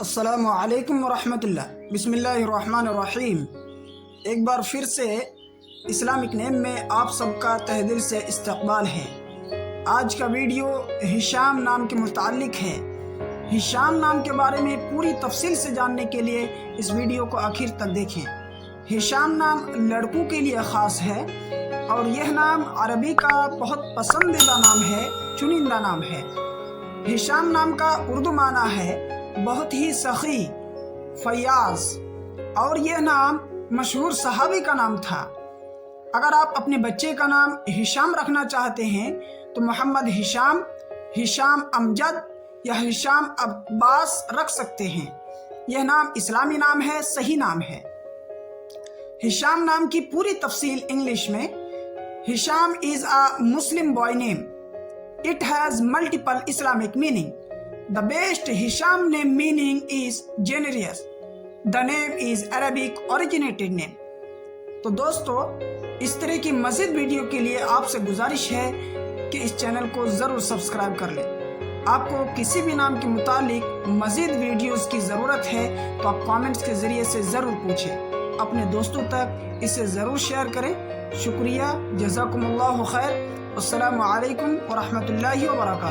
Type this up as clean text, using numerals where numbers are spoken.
السلام علیکم ورحمۃ اللہ۔ بسم اللہ الرحمن الرحیم۔ ایک بار پھر سے اسلامک نیم میں آپ سب کا تہ دل سے استقبال ہے۔ آج کا ویڈیو ہشام نام کے متعلق ہے۔ ہشام نام کے بارے میں پوری تفصیل سے جاننے کے لیے اس ویڈیو کو آخر تک دیکھیں۔ ہشام نام لڑکوں کے لیے خاص ہے اور یہ نام عربی کا بہت پسندیدہ نام ہے، چنندہ نام ہے۔ ہشام نام کا اردو معنی ہے بہت ہی سخی، فیاض، اور یہ نام مشہور صحابی کا نام تھا۔ اگر آپ اپنے بچے کا نام ہشام رکھنا چاہتے ہیں تو محمد ہشام، ہشام امجد یا ہشام عباس رکھ سکتے ہیں۔ یہ نام اسلامی نام ہے، صحیح نام ہے۔ ہشام نام کی پوری تفصیل انگلش میں: ہشام is a Muslim boy name. It has multiple Islamic meaning. The best Hisham name meaning is generous. The name is Arabic originated name. تو دوستو، اس طرح کی مزید ویڈیو کے لیے آپ سے گزارش ہے کہ اس چینل کو ضرور سبسکرائب کر لیں۔ آپ کو کسی بھی نام کے متعلق مزید ویڈیوز کی ضرورت ہے تو آپ کامنٹس کے ذریعے سے ضرور پوچھیں۔ اپنے دوستوں تک اسے ضرور شیئر کریں۔ شکریہ، جزاکم اللہ خیر۔ السلام علیکم ورحمۃ اللہ وبرکاتہ۔